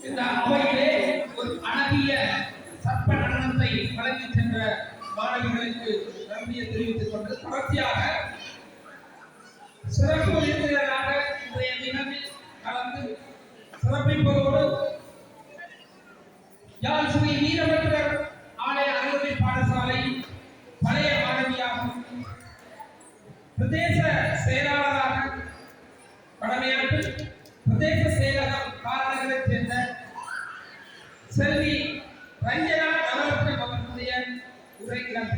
இந்த அவையிலே ஒரு அழகிய சற்ப நடனத்தை வழங்கி சென்ற மாணவிகளுக்கு நன்றியை தெரிவித்துக் கொண்டு தொடர்ச்சியாக சிறப்பு விருந்தினராக இன்றைய நிகழ்வில் கலந்து சிறப்பிப்பதோடு யாழ் ஸ்ரீ வீரபத்ரர் ஆலய அறுவடை பாடசாலை பழைய மாணவியாகும் பிரதேச செயலாளராக கடமையாற்றி பிரதேச செயலகம் காரணங்களைச் சேர்ந்த செல்வி ரஞ்சனா நவரத்னம் அவர்களுடைய உரைகள்.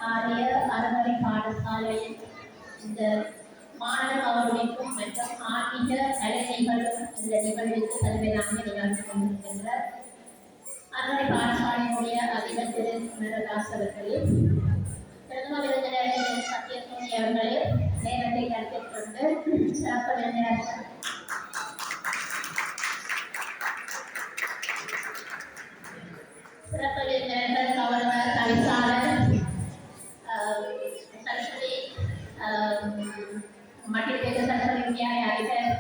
ஆலய அறநிலை பாடசாலையில் இந்த மாணவர் கௌரவிக்கும் மற்றும் ஆன்மீக கலை நிகழ்வும் இந்த நிகழ்வுக்கு தலைமையாக நிகழ்ந்து கொண்டிருக்கின்ற அறநிலை பாடசாலையினுடைய அதிபர் திரு குமரதாஸ் அவர்களே, பிரதம விருந்தினர் சத்யசூரி அவர்களே, நேரத்தை கருத்தில் கொண்டு சிறப்பு விருந்தினர்கள் கௌரவ தவிசாளர் சரஸ்வதி விஞ்ஞானி அறிஞர்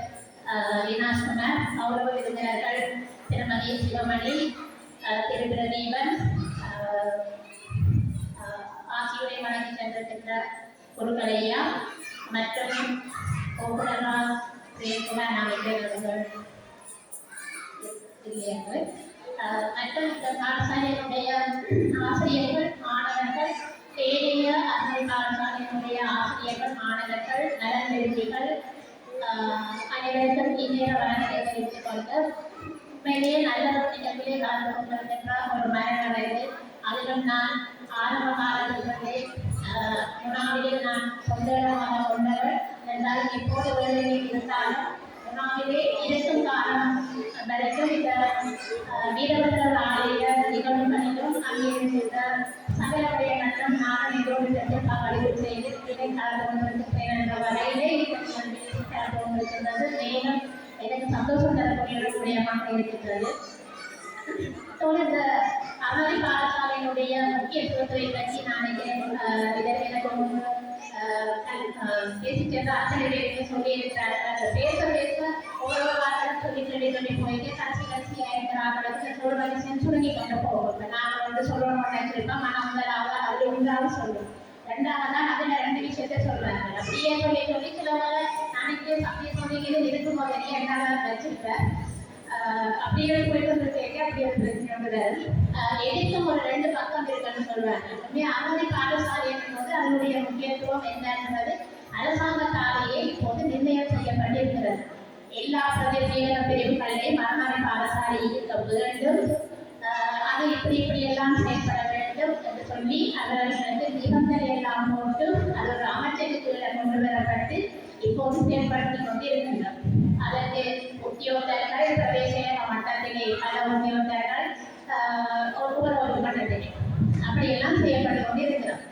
வினாஷ்குமார், கௌரவ விருந்தினர்கள் திருமதி சிவமணி, திரு பிரதீபன், ஆசியுரை வழங்கி சென்றிருக்கின்ற குருகலையா மற்றும் கோகுலரா பிரேம்குமார் நாயகர்கள் மற்றும் இந்த பாடசாலையினுடைய ஆசிரியர்கள், மாணவர்கள், தேனிய அன்னை பாடசாலையினுடைய ஆசிரியர்கள், மாணவர்கள், நலன் விரும்பிகள் அனைவருக்கும் இந்நேர வழக்கத்தை தெரிவித்துக் கொண்டு உண்மையிலேயே நல்ல ஒரு நிகழ்விலே கலந்து கொண்டிருக்கின்ற ஒரு மரண வயது. அதிலும் நான் ஆரம்ப காலத்திலிருந்தே உணாவிலே நான் சொந்த இடமாக கொண்டவர் என்றால் எப்போது வேலையில் இருந்தாலும் உணாவிலே இருக்கும் காலம் வரைக்கும் இந்த வீரபத்திரர் ஆலய நிகழ்வுகளிலும் அங்கே இருந்த சகலடைய மற்றும் நான் இதோடு சென்று வழிவு செய்து இதை கலந்து கொண்டிருக்கிறேன் என்ற வரையிலே கலந்து கொண்டிருக்கின்றது. மேலும் எனக்கு சந்தோஷம் தரக்கூடியமாக இருக்கின்றது. இந்த அறநெறி பாடசாலையினுடைய முக்கியத்துவத்தை பற்றி நான் எனக்கு பேசி சென்ற அத்தனை பேருக்கு சொல்லியிருக்கிறார்கள். பேச பேச ஒவ்வொரு வாரம் சொல்லி போயிட்டு கட்சியாக இருக்கிறார்களுக்கு சொல்வதை சுருங்கி கொண்டு போகும். நான் சொல்லணும்னு நினைச்சிருப்பேன். ஆனால் முதலாவது அதில் ஒன்றாவது சொல்லுவோம், ரெண்டாவதான் அதில் 2 விஷயத்த சொல்றாங்க. அப்படியே சொல்லி சிலவரை நாளைக்கு அப்படியே சொன்னீங்க இருக்கும் போது என்னால் வச்சிருப்பேன். அப்படியே போயிட்டு கேட்க அப்படியே எதுக்கும் ஒரு 2 பக்கம் இருக்குன்னு சொல்றாங்க. அறநெறி பாடசாலை என்பது அதனுடைய முக்கியத்துவம் என்னன்றது அரசாங்கத்தாலேயே இப்போது நிர்ணயம் செய்யப்பட்டிருக்கிறது. எல்லா பிரதேச பிரிவுகளிலேயும் அறநெறி பாடசாலை இருக்க வேண்டும், அது இப்படி எல்லாம் செயல்பட வேண்டும் என்று சொல்லி அவர்களுக்கு நிபந்தனை எல்லாம் போட்டு அது ஒரு அமைச்சருக்கு கொண்டு வரப்பட்டு இப்போது செயல்படுத்திக் கொண்டு இருக்கின்றோம். அதற்கு உத்தியோகர்கள் பிரதேச மட்டத்திலே பல உத்தியோகர்கள் ஒவ்வொரு மட்டத்திலே அப்படியெல்லாம் செய்யப்பட்டு கொண்டு இருக்கிறோம்.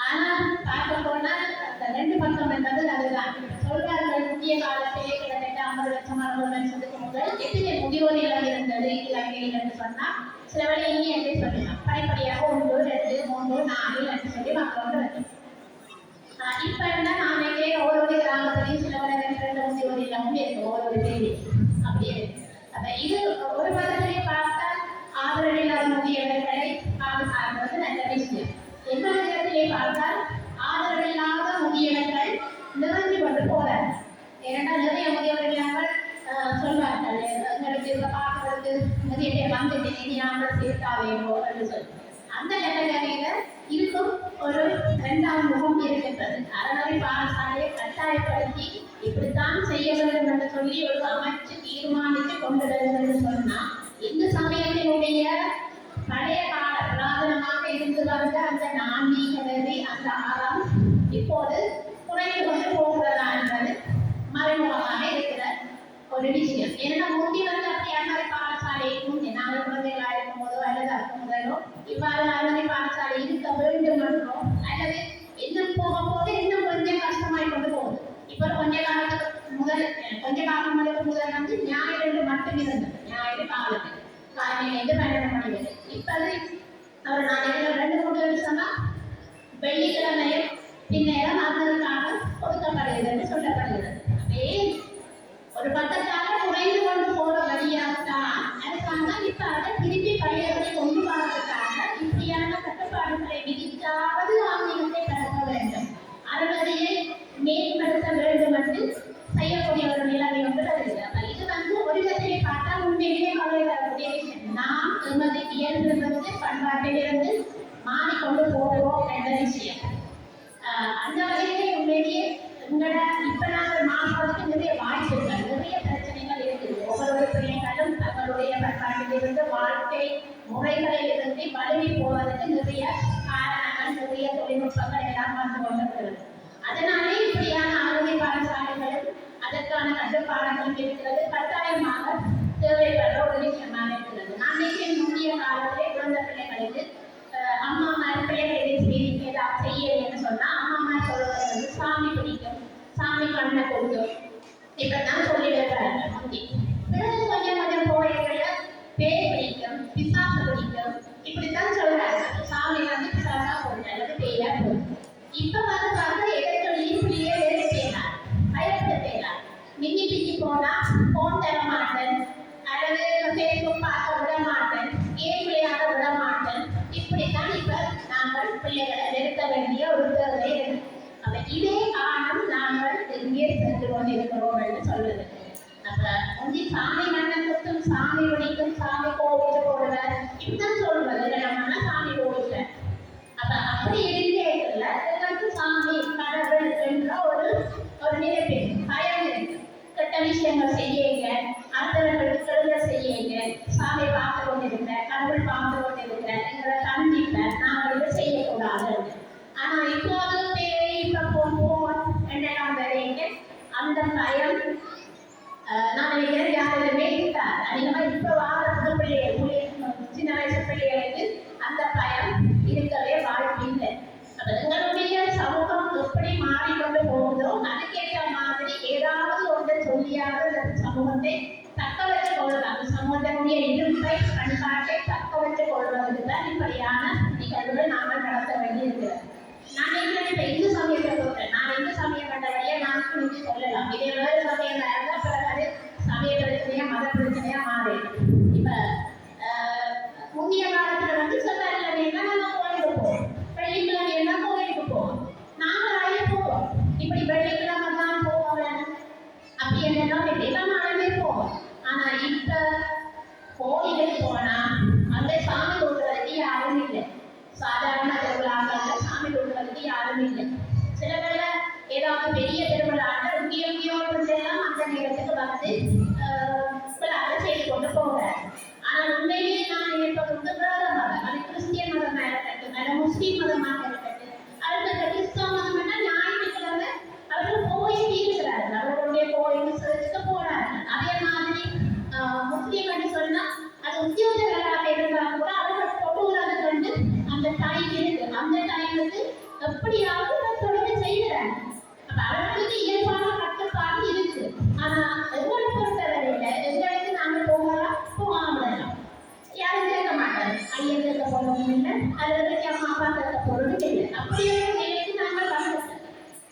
ஆனால் பார்க்க போனால் அந்த 2 பக்கம் என்பது அதுதான். சொல்வார்கள் முக்கிய காலத்திலே கிட்டத்தட்ட 50 லட்சம் 60 லட்சத்துக்கு முதல் எத்தனை முதியோர் இல்லம் இருந்தது இலங்கையில் என்று சொன்னால் சில வேலை இங்கே என்று சொல்லலாம். படிப்படியாக 1 2 3 4 என்று சொல்லி மக்களோடு வரும். இப்ப இருந்தால் நாளைக்கே ஒவ்வொரு கிராமத்திலையும் சில வேலை 2 முதியோர் இல்லமும் இருக்கு, ஒவ்வொரு பேரி அப்படியே இருக்கு. அப்ப இது ஒரு பக்கத்திலே பார்த்தால் ஆதரவில்லாத முதியவர்களை பாதுகாப்பது நல்ல விஷயம். இன்னொரு இடத்திலே பார்த்தால் ஆதரவில்லாத முதியவர்கள் நிறைஞ்சு கொண்டு போறாங்க. ஏனென்றால் நிறைய முதியவர்கள் சொல்வார்கள், எங்களுக்கு இதை பார்க்கறதுக்கு நிறைய பேர் வந்துட்டு நாங்கள் சேர்த்தாவேமோ என்று சொல்லி அந்த கேட்டகரியில இருக்கும் ஒரு 2ஆம் முகம் இருக்கின்றது. அறநெறி பாடசாலையை கட்டாயப்படுத்தி இப்படித்தான் செய்ய வேண்டும் என்று சொல்லி ஒரு அமைச்சு தீர்மானித்து கொண்டு வருகிறது சொன்னா இந்த சமயத்தினுடைய பழைய கால புராதனமாக இருந்து வந்த அந்த நான்மீகநெறி அந்த அறம் இப்போது குறைந்து கொண்டு போகிறதா என்பது மறைமுகமாக இருக்கிற ஒரு விஷயம். ஏன்னா முந்தி வந்து அப்படி அறநெறி பாடசாலை முந்தி நாங்கள் குழந்தைகளாக இருக்கும் போதோ அல்லது இருக்கும் முதலோ இவ்வாறு அறநெறி பாடசாலை இருக்க வேண்டும் என்றோ அல்லது இன்னும் போக போது இன்னும் கொஞ்சம் கஷ்டமாய் கொண்டு போகுது. இப்போ கொஞ்ச காலத்துக்கு முதல் வந்து ஞாயிறு மட்டும் இருந்தது, ஞாயிறு காலையில் 12 மணி வரை. இப்போது ஒரு நாளைக்கு 2-3 வருஷமா வெள்ளிக்கிழமையும் பின்னேரம் அதற்காக ஒதுக்கப்படுகிறது என்று சொல்லப்படுகிறது. அப்படியே ஒரு பக்கத்தால குறைந்து கொண்டு போற வழியாகத்தான் அரசாங்கம் இப்ப அதை திருப்பி பழையபடி கொண்டு வரதுக்காக இப்படியான கட்டுப்பாடுகளை விதித்தாவது ஆன்மீகத்தை கடக்க வேண்டும், அறநெறியை மேம்படுத்த வேண்டும் என்று செய்யக்கூடிய ஒரு நிலைமை ஒன்று வருகிறது. இது வந்து ஒரு விதத்திலே பார்த்தா உண்மையிலேயே கவலை வரக்கூடிய விஷயம். நாம் எமது இயல்பிலிருந்து பண்பாட்டிலிருந்து மாறிக்கொண்டு போகிறோம் என்ற விஷயம். அந்த வகையிலே உண்மையிலேயே உங்களோட இப்ப நாங்கள் மாறுவதற்கு நிறைய வாய்ப்புகள், நிறைய பிரச்சனைகள் இருக்குது. ஒவ்வொரு பிள்ளைகளும் தங்களுடைய பண்பாட்டிலிருந்து வாழ்க்கை முறைகளில் இருந்து வலுவி போவதற்கு நிறைய காரணங்கள், நிறைய தொழில்நுட்பங்கள் எல்லாம் வந்து கொண்டிருக்கிறது. அதனாலே இப்படியான அறநெறி பாடசாலைகளும் அதற்கான கட்டுப்பாடுகளும் இருக்கிறது, கட்டாயமாக தேவைப்படுற ஒரு விஷயமாக இருக்கிறது. நான் முந்தைய காலத்திலே குழந்தை பிள்ளைகளுக்கு அம்மா பிள்ளைகளை ஏதாவது செய்யலைன்னு சொன்னா அம்மா சொல்றது வந்து சாமி பிடிக்கும், சாமி கண்ணை கொடுக்கும், இப்பதான் சொல்லிடுறாங்க முந்தி. பிறகு கொஞ்சம் போய்களை பேய் பிடிக்கும், பிசாசு பிடிக்கும், இப்படித்தான் சொல்றாங்க. சாமி வந்து பிசாசா போடுங்க அல்லது பேயா போடும். இப்ப வந்து பார்த்தா எதை சொல்லி இப்படியே வேலை செய்யலாம், பயப்பட செய்யலாம். பிள்ளைகளை நிறுத்த வேண்டிய ஒரு தேவை இருக்கு. அப்ப இதே காரணம் நாங்கள் எங்கே சென்று கொண்டிருக்கிறோம் என்று சொல்லுது. அப்ப முந்தி சாமி மன்னன் குத்தும், சாமி பிடிக்கும், சாமி கோவிச்சு போடுவார், இப்பதான் சொல்றது நம்ம சாமி கோவிச்சேன். அப்ப அப்படி இருக்கல எங்களுக்கு சாமி கடவுள் என்ற ஒரு நினைப்பு பயம் இருக்கு. கெட்ட விஷயங்கள் செய்யுங்க, அடுத்தவர்களுக்கு கெடுதல் செய்யுங்க, சாமி பார்த்து கொண்டிருக்கிறேன், கடவுள் பார்த்து கொண்டிருக்கிறேன், எங்களை கண்டிப்பேன், நாங்கள் இதை செய்யக்கூடாது. ஆனா இப்போது தேவை இப்ப போன் என்னெல்லாம் வரைங்க அந்த பயம் நான் நினைக்கிறேன் யாருமே இருக்காது. அதிகமா இப்ப வாழ பிள்ளைகள் சின்ன வயசு பிள்ளைகளுக்கு அந்த பயம் இருக்கவே வாய்ப்பில்லை. எங்களுடைய சமூகம் எப்படி மாறிக்கொண்டு போகுதோ அதுக்கேற்ற மாதிரி ஏதாவது ஒன்றை சொல்லியாவது அந்த சமூகத்தை தக்க வச்சு கொள்வது, அந்த சமூகத்தினுடைய இருப்பை பண்பாட்டை தக்க வச்சு கொள்வதற்கு தான் இப்படியான நிகழ்வுகள் நாங்கள் நடத்த வேண்டியிருக்கிறது. நான் இப்ப இந்து சமயத்தை சொல்றேன், நான் இந்து சமயம் கண்டபடியே நான் குறித்து சொல்லலாம். இதே வேறு சமயம் இருந்தால் பிறகு சமய பிரச்சனையா மத பிரச்சனையா மாறிடும். இப்ப முந்தைய காலத்துல சொல்றாங்க நம்ம கோயிலுக்கு போவோம், வெள்ளிக்கிழமை எல்லாம் கோயிலுக்கு போவோம், நாங்கள் போவோம், இப்படி வெள்ளிக்கிழமை தான் போவோம் அப்படி என்னெல்லாம் எல்லாமே போவோம். ஆனா இப்ப கோயிலுக்கு போனா அந்த சாமி கொடுக்கறதுக்கு யாரும் இல்லை. சாதாரண திருவிழாக்கள் சாமி கொடுக்கறதுக்கு யாரும் இல்லை. சில வேளை ஏதாவது பெரிய திருவிழாக்கள் எங்கேயோ எல்லாம் அந்த நேரத்துக்கு வந்து விழாவை செய்து கொண்டு போகிறார். ஆனால் உண்மையிலேயே நான் நினைப்பது வேற மதம், அது கிறிஸ்டிய மதமாக இருக்கட்டும், அது முஸ்லீம் மதமாக இருக்கட்டும், அடுத்த கிறிஸ்தவ மதம்னா ஞாயிற்றுக்கிழமை அவர்கள் போய் தீர்க்கிறார்கள், அவர்களுடைய கோயில் சர்ச்சுக்கு போறார்கள். அதே மாதிரி முஸ்லீம் என்று சொன்னா அது உத்தியோகர்களாக இருந்தாலும் கூட அவர்கள் தொடுகிறது கண்டு அந்த டைம் இருக்கு, அந்த டைமுக்கு எப்படியாவது தொடர்ந்து செய்கிறாங்க. அப்ப அவர்களுக்கு இயல்பான கட்டுப்பாடு இருக்கு. ஆனா எங்களை பொறுத்தவரையில எங்களுக்கு நாங்கள் போகலாம் யாரும் கேட்க மாட்டாங்க, ஐயன் கேட்க போறதும் இல்லை, அல்லது அம்மா அப்பா கேட்க போறதும் இல்லை. அப்படியே நிலைக்கு நாங்கள் வந்துட்டோம்.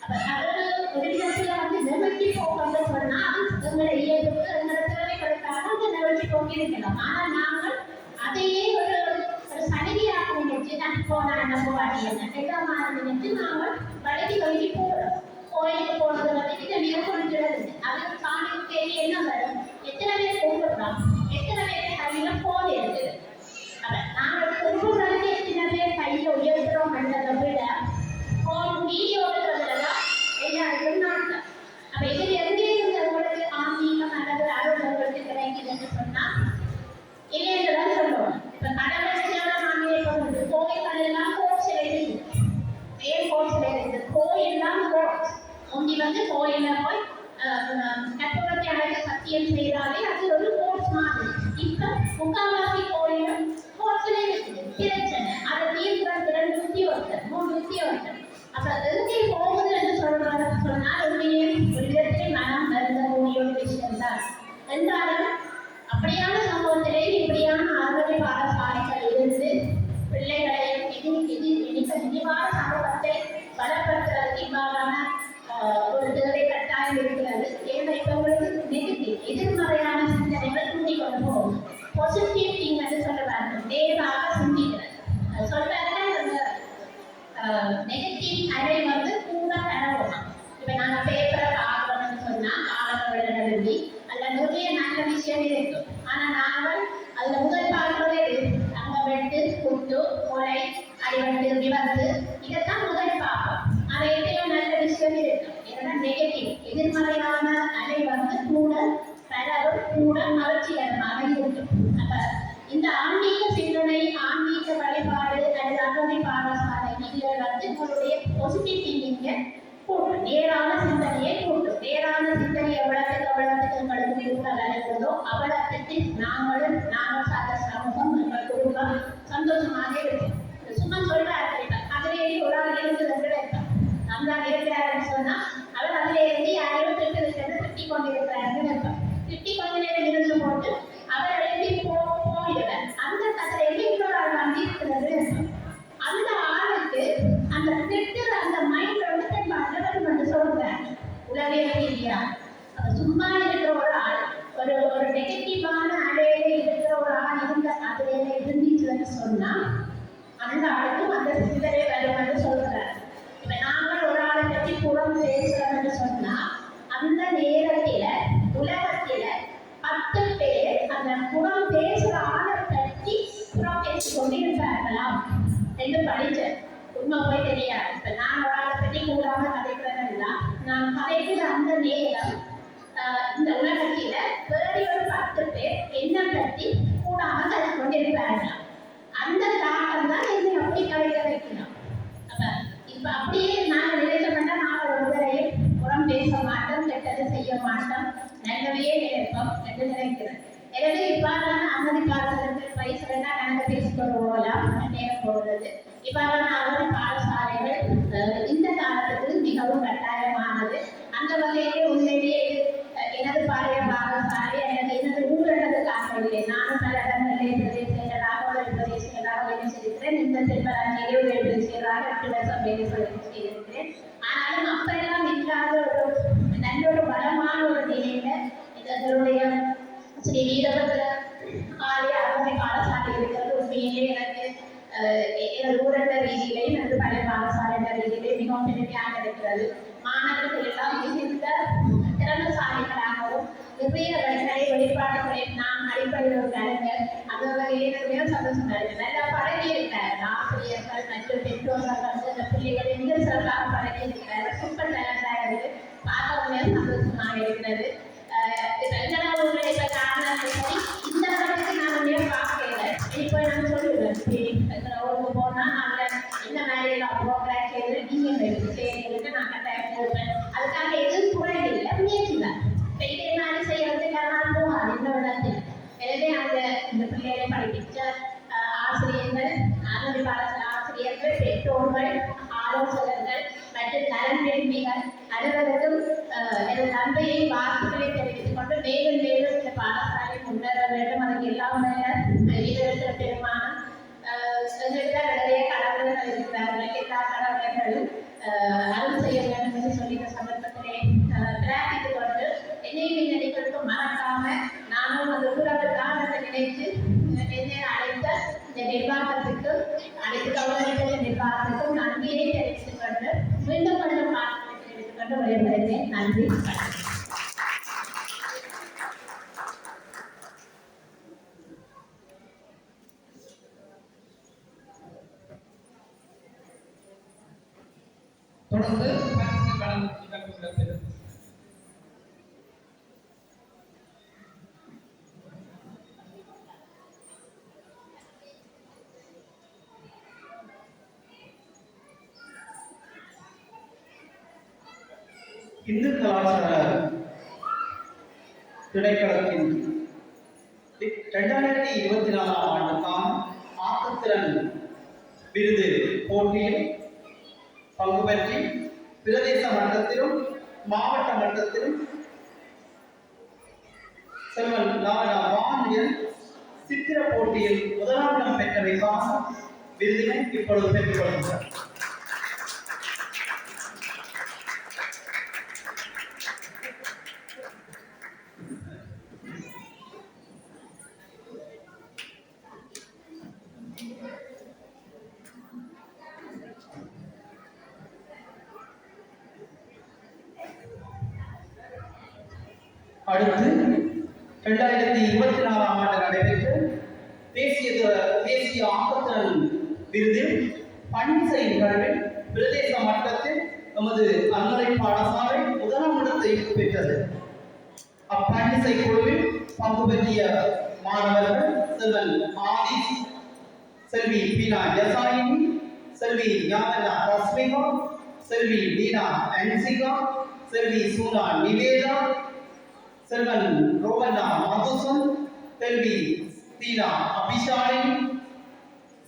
அப்ப அவர்கள் ஒரு இடத்துல வந்து நிகழ்ச்சி போகிறது சொன்னா எங்களை இயல்புக்கு எங்களை தேவைகளுக்காக அந்த நிகழ்ச்சி போக்கியிருக்கலாம். ஆனா நாங்கள் அதையே ஒரு சலுகையாக நினைச்சு நான் போனா நம்ம வாடியங்க எல்லாம் நினைச்சு நாங்கள் வழி போறோம். கோயிலுக்கு போனது வந்து இதை மேற்கொள்கிறது. அது சாமிக்கு தேடி என்ன வரும், எத்தனை பேர் கூப்பிடுறோம், எத்தனை பேர் கையில போன் இருக்குது. நாங்கள் கூப்பிடுறதுக்கு எத்தனை பேர் கையில உயர்த்துறோம் என்றதை விட போன் வீடியோ எடுக்கிறதுலதான் எல்லாருக்கும் நாட்டம். அப்ப இதில் எங்கே இருந்தவங்களுக்கு ஆன்மீகம் அல்லது அலுவலர்களுக்கு கிடைக்குதுன்னு சொன்னா இல்லைன்றதான் சொல்லுவோம். இப்ப கடவுள் ஆன்மீக கோயில்கள் எல்லாம் கோட்ஸ்ல இருக்கு, பேர் கோட்ஸ்ல இருக்கு, கோயில்லாம் கோட்ஸ் முந்தி வந்து கோயில போய் கற்பகத்தை அழக சத்தியம் செய்தாலே அது ஒரு கோட்ஸ் மாதிரி. இப்ப முக்கால்வாசி கோயிலும் கோட்ஸ்ல இருக்குது. பிரச்சனை அதை தீர்க்கிறது 2 உத்தியோகத்தர் 3 உத்தியோகத்தர். அப்ப எங்கே போகுது என்று சொன்னால் உண்மையே ஒரு விதத்தில் மனம் வருந்தக்கூடிய ஒரு விஷயம்தான். என்றாலும் அப்படியான சம்பவத்திலே இப்படியான அறுவடை பாடசாலைகள் இருந்து பிள்ளைகளையும் இனிவான சமூகத்தை பலப்படுத்துவதற்கு இவ்வாறான ஒரு தேவை கட்டாயம் இருக்கிறது. ஏன்னா இப்ப உங்களுக்கு நெகட்டிவ் எதிர்மறையான சிந்தனைகள் தூண்டி கொண்டு போகும். பாசிட்டிவ் திங் என்று சொல்லுவாங்க, நேராக சிந்திக்கிறது சொல்றாங்க. அந்த நெகட்டிவ் அறை வந்து கூட பரவும். இப்ப நாங்க பேப்பரை பார்க்கணும்னு சொன்னா ஆளுநர்களை எழுதி அதுல நிறைய நல்ல விஷயம் இருக்கு. ஆனா நாங்கள் அதுல முதல் பார்க்கவே அங்க வெட்டு குட்டு கொலை அடிவட்டு விபத்து இதைத்தான் முதல் பார்ப்போம். அதை எதையும் நல்ல விஷயம் இருக்கு. ஏன்னா நெகட்டிவ் எதிர்மறையான அலை வந்து கூட பரவும், கூட மகிழ்ச்சிகரமாக இருக்கு. அப்ப இந்த ஆன்மீக சிந்தனை, ஆன்மீக வழிபாடு அல்லது அறுவடை பாடசாலை இதுல வந்து உங்களுடைய பாசிட்டிவ் திங்கிங்கை கூட்டு, நேரான சிந்தனையை கூட்டு. நேரான சிந்தனை எவ்வளவுக்கு எங்களுக்கு கூட வருகிறதோ அவ்வளவுக்கு நாங்கள் சார்ந்த சமூகம் எங்கள் குடும்பம் சந்தோஷமாக இருக்கும். சும்மா சொல்றாரு அதிலே ஒரு ஆள் இருக்கிறது இருப்பார், நம்மளா இருக்கிறாருன்னு சொன்னா அவர் அதிலே இருந்து யாரையும் திட்டி கொண்டிருக்கிறாருன்னு இருப்பார். திட்டி கொஞ்ச நேரம் இருந்து போட்டு அவர் எழுதி போயிடுவார். அந்த கதை இன்னொரு ஆள் வந்து இருக்கிறது இருப்பார். அந்த ஆளுக்கு அந்த திட்டுற அந்த மைண்ட் வந்து பல்லவன் வந்து சொல்றாங்க உலகையே இருக்கிறார். சும்மா இருக்கிற ஒரு ஆள் ஒரு நெகட்டிவான அலையில இருக்கிற ஒரு ஆள் இருந்த அதுல இருந்துச்சுன்னு சொன்னா அந்த ஆளுக்கும் அந்த சிந்தனை வரும். இந்த அந்த நேரம் இந்த உலகத்தில வேறு ஒரு 10 பேர் என்ன பற்றி கூடாம கதை கொண்டிருப்பாங்க. அந்த தாக்கம் தான் என்னை அப்படி கலைக்க வைக்கணும். அப்ப இப்ப அப்படியே நாங்கள் நினைச்சோம்னா நாங்கள் ஒருவரையும் புறம் பேச மாட்டோம், கெட்டது செய்ய மாட்டோம், நல்லவையே நினைப்போம் என்று நினைக்கிறேன். எனவே இவ்வாறான அனுமதிப்பாளர்களுக்கு பயிற்சிகள் தான் நாங்கள் பேசிக்கொண்டு போகலாம் நேரம் போகிறது. இவ்வாறான அனுமதி பாடசாலைகள் இந்த காலத்துக்கு மிகவும் கட்டாயமானது. அந்த வகையிலே உண்மையிலேயே எனது பாளைய பாடசாலை எனது ஊரடங்கு காக்கவில்லை. நானும் பல இடங்களிலே பிரதேசங்களாக ஒரு பிரதேசங்களாக வேலை செய்திருக்கிறேன். இந்த செல்வராட்சியிலே ஒரு பிரதேசங்களாக 8 வருஷம் வேலை செய்திருக்கிறேன். ஆனாலும் அப்பெல்லாம் இல்லாத ஒரு நல்ல ஒரு பலமான ஒரு நிலையில இதனுடைய ஸ்ரீ வீரபத்ர ஆலய அறுவடை பாடசாலை இருக்கிறது. உண்மையிலே எனக்கு எனது ஊரக ரீதியிலேயும் எனது பழைய பாடசாலை ரீதியிலே மிகவும் பெருமையாக இருக்கிறது. மாணவர்கள் எல்லாம் மிகுந்த திறமைசாலிகளாகவும் நிறைய வெளிப்பாடுகளை நான் அடிப்படையில் ஒரு கலைஞர் அந்த வகையில் எனக்கு மிக சந்தோஷமா இருக்கு. நல்லா பழகி இருக்கிறார்கள் ஆசிரியர்கள் மற்றும் பெற்றோர்கள் வந்து அந்த பிள்ளைகளை மிக சிறப்பாக பழகி இருக்கிறார்கள். சூப்பர் டேலண்டாக இருக்கு, பார்க்க மிக சந்தோஷமாக இருக்கிறது. எங்களால் ஊரில் இப்போ காரணம் இந்த வகைக்கு நான் மிக பார்க்கல. இப்போ நான் சொல்லுவேன் எங்களை ஊருக்கு போனால் நாங்கள் இந்த மாதிரி ப்ரோக்ராம் செய்து நீங்கள் செய்யறதுக்கு நான் கட்டாயம் கொடுப்பேன். அதுக்காக எதுவும் குறைகள் இல்லை, முயற்சி தான். இப்போ இதே மாதிரி செய்யறதுக்காக நான் போகாது இந்த விடத்தில். எனவே இந்த பிள்ளைகளை படிப்பிச்ச ஆசிரியர்கள், அனுமதி பாடசாலை ஆசிரியர்கள், பெற்றோர்கள், ஆலோசகர்கள் மற்றும் நலன் விரும்பிகள் அனைவருக்கும் எனது நன்மையை வாழ்த்துக்களை தெரிவித்துக் கொண்டு மேலும் மேலும் இந்த பாடசாலை முன்னேற வேண்டும். அதுக்கு எல்லாம் வீரத்திர பெருமானம் நிறைய கடவுள்கள் இருக்கிறார்கள். எல்லா கடவுள்களும் அருள் செய்ய வேண்டும் என்று சொல்லி இந்த சந்தர்ப்பத்திலே பிரார்த்தித்துக் கொண்டு என்னையும் இந்த நிகழ்வு மறக்காம நானும் அந்த ஊரகத்தான் நினைத்து என்னை அழைத்த இந்த நிர்வாகத்துக்கும் அனைத்து கவலைகளுடைய நிர்வாகத்துக்கும் நன்றியை தெரிவித்துக் கொண்டு மீண்டும் கொஞ்சம் பாடங்களை தெரிவித்துக் கொண்டு விடைபெறுகிறேன். நன்றி. தொடர்ந்து பரிசு வழங்கும் நிகழ்வுகள் இந்து கலாச்சார திணைக்களத்தின் 2024 ஆண்டுக்கான ஆக்கத்திறன் விருது போட்டியில் பங்கு பெற்றி பிரதேச மட்டத்திலும் மாவட்ட மட்டத்திலும் செல்வன் வானியல் சித்திர போட்டியில் முதலாம் இடம் பெற்றவைக்கான விருதினை இப்பொழுது பெற்றுக் கொள்கிறார். அடுத்து 2024 ஆண்டு நடைபெற்ற தேசிய ஆக்கத்திறன் விருது பணிசை நிகழ்வில் பிரதேச மட்டத்தில் நமது அன்னை பாடசாலை முதலாம் இடத்தை பெற்றது. அப்பணிசை குழுவில் பங்கு பெற்றிய மாணவர்கள் செல்வன் ஆதிஸ், செல்வி பீனா யசாயினி, செல்வி ஞானனா ரஸ்மிகா, செல்வி டீனா அன்சிகா, செல்வி சூனா நிவேதா, செல்வன் ரோவண்ணா மாதுசன், செல்வி தீனா அபிஷாலினி,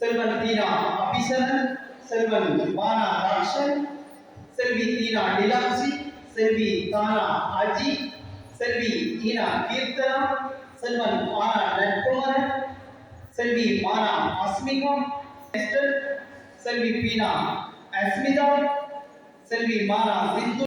செல்வன் தீனா அபிஷனன், செல்வன் வானா ராக்ஷன், செல்வி தீனா டிலாக்சி, செல்வி தானா அஜி, செல்வி ஈனா கீர்த்தனா, செல்வன் ஆனா நட்குமரன், செல்வி மானா அஸ்மிகா, செல்வி பீனா அஸ்மிதா, செல்வி மானா சிந்து